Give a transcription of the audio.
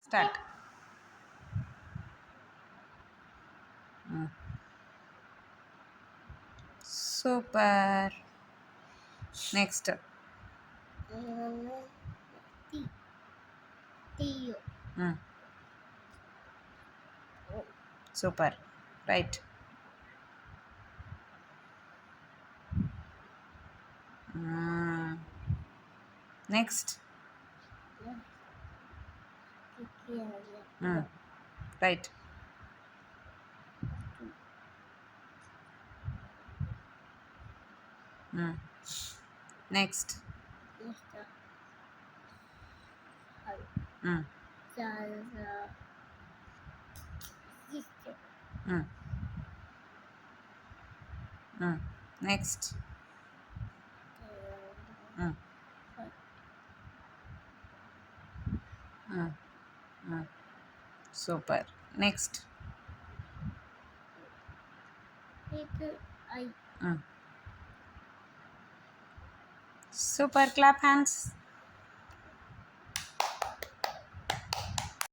Start. Super. Next. T. T. Mm. Super. Right. Mm. Next. Mm. Right. Mm. Next. Mm. Mm. Mm. Next. Mm. Mm. Mm. Super. Next. Mm. Super. Clap hands.